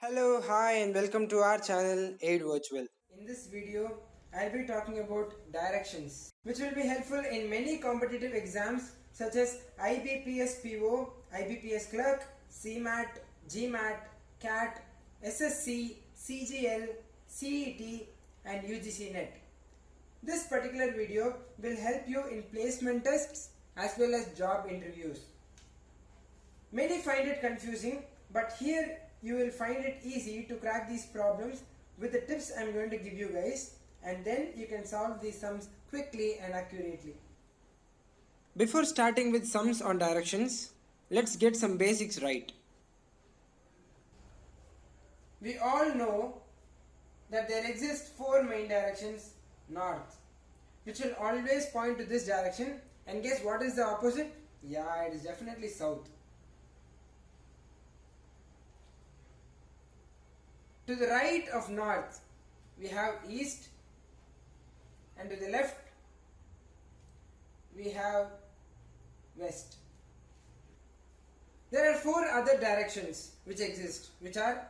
Hello, hi, and welcome to our channel Aid Virtual. In this video, I'll be talking about directions, which will be helpful in many competitive exams such as IBPS PO, IBPS Clerk, CMAT, GMAT, CAT, SSC, CGL, CET, and UGC NET. This particular video will help you in placement tests as well as job interviews. Many find it confusing, but here you will find it easy to crack these problems with the tips I am going to give you guys, and then you can solve these sums quickly and accurately. Before starting with sums on directions, let's get some basics right. We all know that there exist four main directions north, which will always point to this direction, and guess what is the opposite? Yeah, it is definitely south. To the right of north, we have east, and to the left, we have west. There are four other directions which exist, which are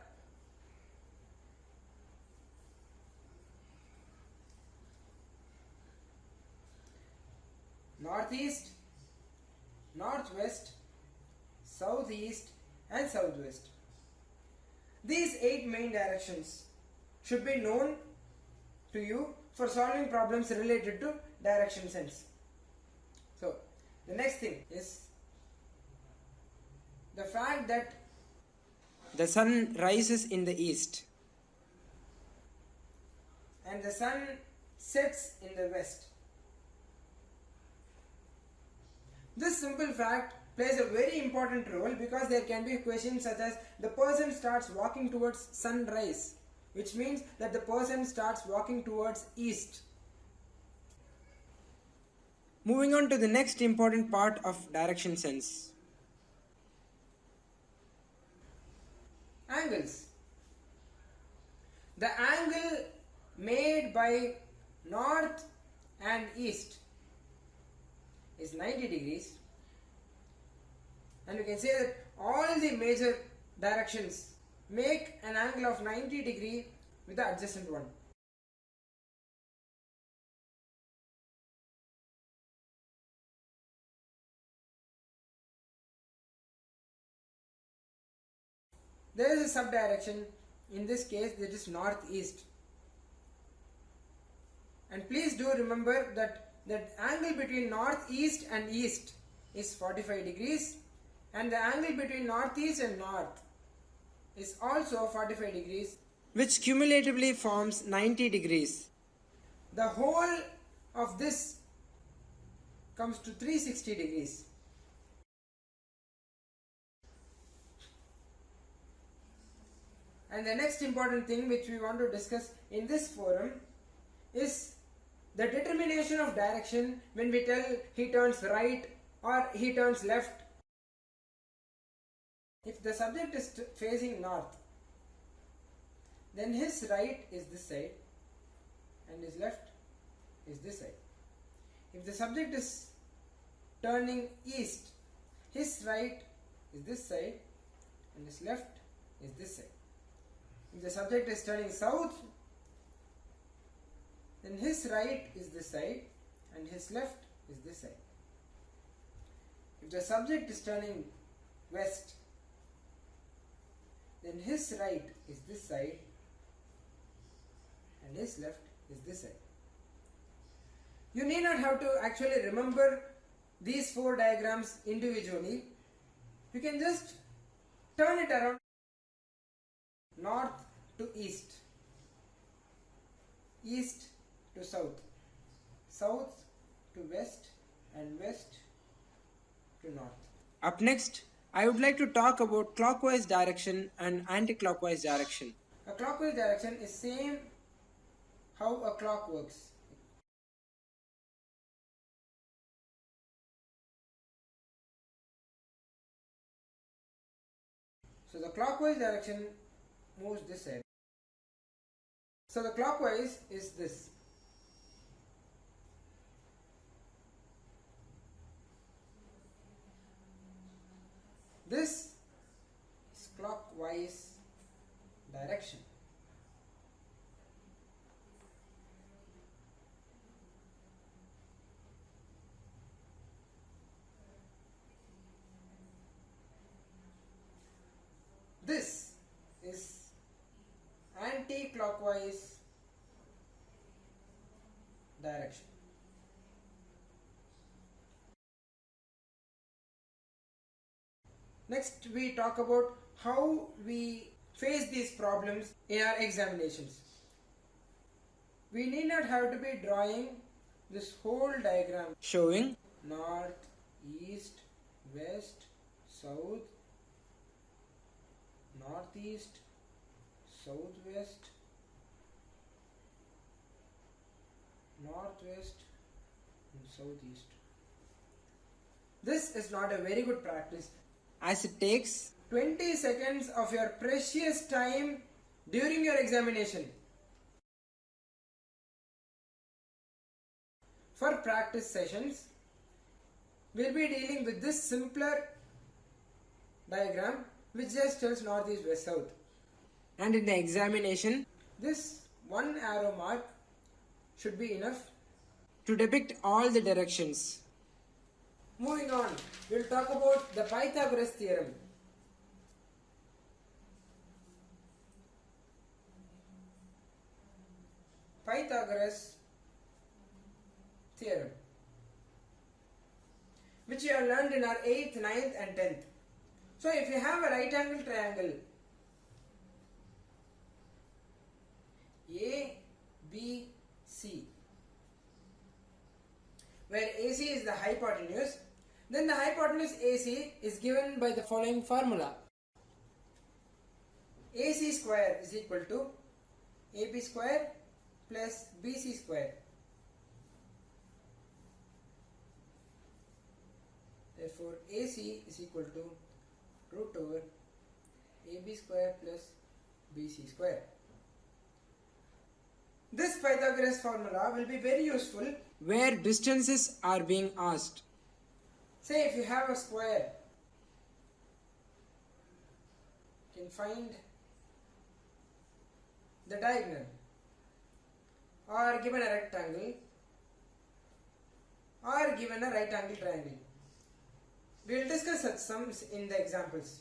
northeast, northwest, southeast, and southwest. These 8 main directions should be known to you for solving problems related to direction sense. So, the next thing is the fact that the sun rises in the east and the sun sets in the west. This simple fact plays a very important role because there can be questions such as the person starts walking towards sunrise, which means that the person starts walking towards east. Moving on to the next important part of direction sense. Angles. The angle made by north and east is 90 degrees, and you can say that all the major directions make an angle of 90 degree with the adjacent one. There is a subdirection, in this case that is northeast, and please do remember that angle between northeast and east is 45 degrees, and the angle between northeast and north is also 45 degrees, which cumulatively forms 90 degrees. The whole of this comes to 360 degrees. And the next important thing which we want to discuss in this forum is the determination of direction when we tell he turns right or he turns left. If the subject is facing north, then his right is this side and his left is this side. If the subject is turning east, his right is this side and his left is this side. If the subject is turning south, then his right is this side and his left is this side. If the subject is turning west, then his right is this side and his left is this side. You need not have to actually remember these four diagrams individually. You can just turn it around. North to east, east to south, south to west, and west to north. Up next, I would like to talk about clockwise direction and anti-clockwise direction. A clockwise direction is same how a clock works. So the clockwise direction moves this side. So the clockwise is this. This is clockwise anti-clockwise direction. Next, we talk about how we face these problems in our examinations. We need not have to be drawing this whole diagram showing north, east, west, south, northeast, southwest, northwest and southeast. This is not a very good practice as it takes 20 seconds of your precious time during your examination. For practice sessions, we'll be dealing with this simpler diagram which just tells north, east, west, south. And in the examination, this one arrow mark should be enough to depict all the directions. Moving on, we'll talk about the Pythagoras Theorem. Pythagoras Theorem, which you have learned in our 8th, 9th and 10th. So if you have a right angle triangle A, B, C, where AC is the hypotenuse, then the hypotenuse AC is given by the following formula. AC square is equal to AB square plus BC square. Therefore, AC is equal to root over AB square plus BC square. This Pythagoras formula will be very useful where distances are being asked. Say if you have a square, you can find the diagonal, or given a rectangle, or given a right angle triangle. We will discuss such sums in the examples.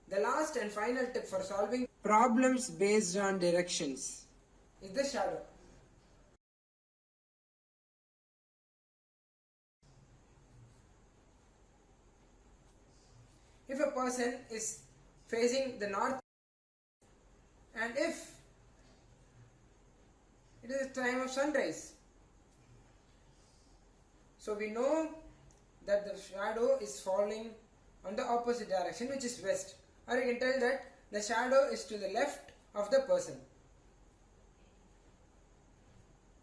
The last and final tip for solving problems based on directions is the shadow. If a person is facing the north and if it is time of sunrise, so we know that the shadow is falling on the opposite direction, which is west, or you can tell that the shadow is to the left of the person.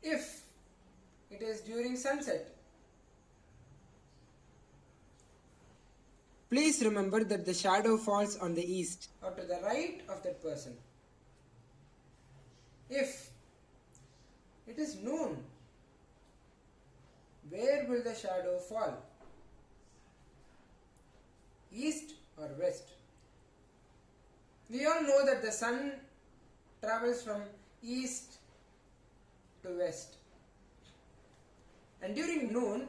If it is during sunset, please remember that the shadow falls on the east or to the right of that person. If it is noon, where will the shadow fall? East or west? We all know that the sun travels from east to west, and during noon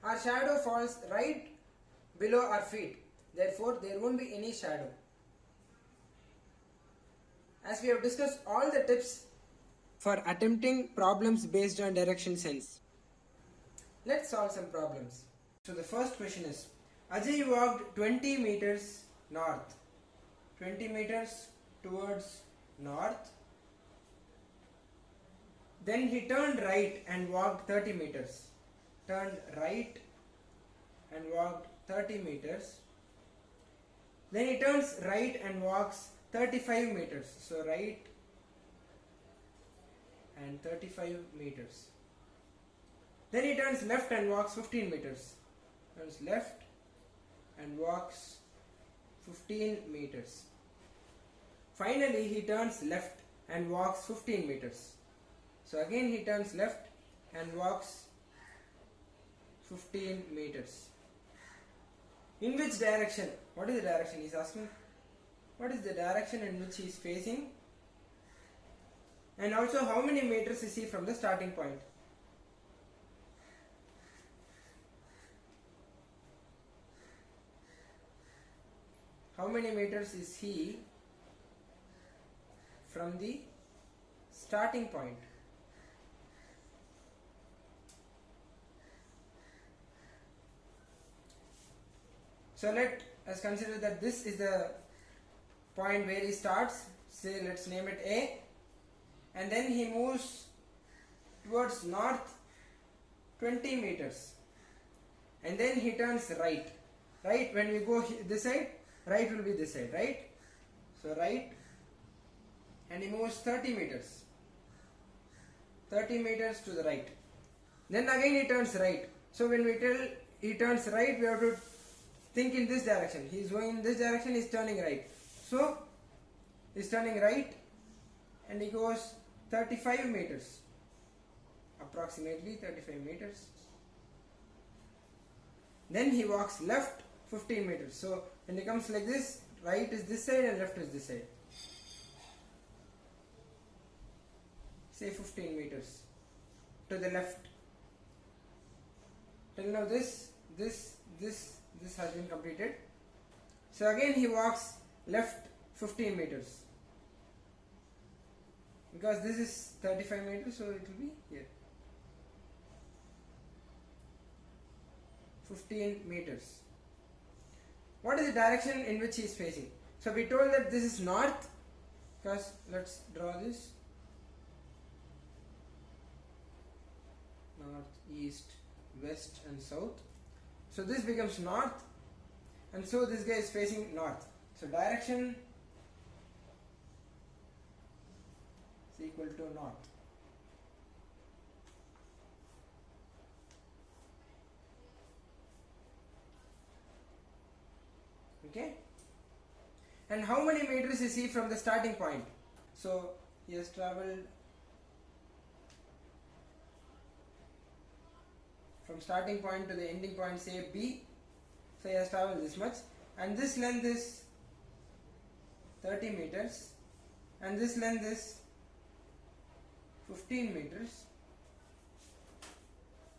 our shadow falls right below our feet. Therefore, there won't be any shadow. As we have discussed all the tips for attempting problems based on direction sense, let's solve some problems. So the first question is, Ajay walked 20 meters north, 20 meters towards north. Then he turned right and walked 30 meters. Turned right and walked 30 meters. Then he turns right and walks 35 meters. So right and 35 meters. Then he turns left and walks 15 meters. Turns left and walks 15 meters. Finally, he turns left and walks 15 meters. So again he turns left and walks 15 meters. In which direction? What is the direction? He is asking what is the direction in which he is facing, and also how many meters is he from the starting point. How many meters is he from the starting point. So let us consider that this is the point where he starts. Say, let's name it A, and then he moves towards north 20 meters, and then he turns right. Right, when we go this side, right will be this side, right? So right, and he moves 30 meters. 30 meters to the right. Then again he turns right. So when we tell he turns right, we have to think in this direction. He is going in this direction, he is turning right. So he is turning right, and he goes 35 meters. Approximately 35 meters. Then he walks left 15 meters. So when he comes like this, right is this side and left is this side. Say 15 meters to the left. Till now this has been completed. So again he walks left 15 meters. Because this is 35 meters, so it will be here. 15 meters. What is the direction in which he is facing? So we told that this is north, because let's draw this. North, east, west and south. So this becomes north, and so this guy is facing north. So direction is equal to north. Okay, and how many meters is he from the starting point? So he has traveled from starting point to the ending point, say B. So he has traveled this much, and this length is 30 meters, and this length is 15 meters.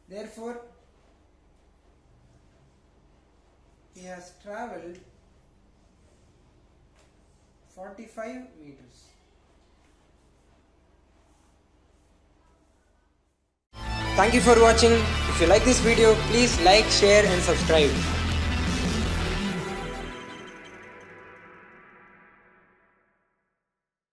Therefore he has traveled 45 meters. Thank you for watching. If you like this video, please like, share and subscribe.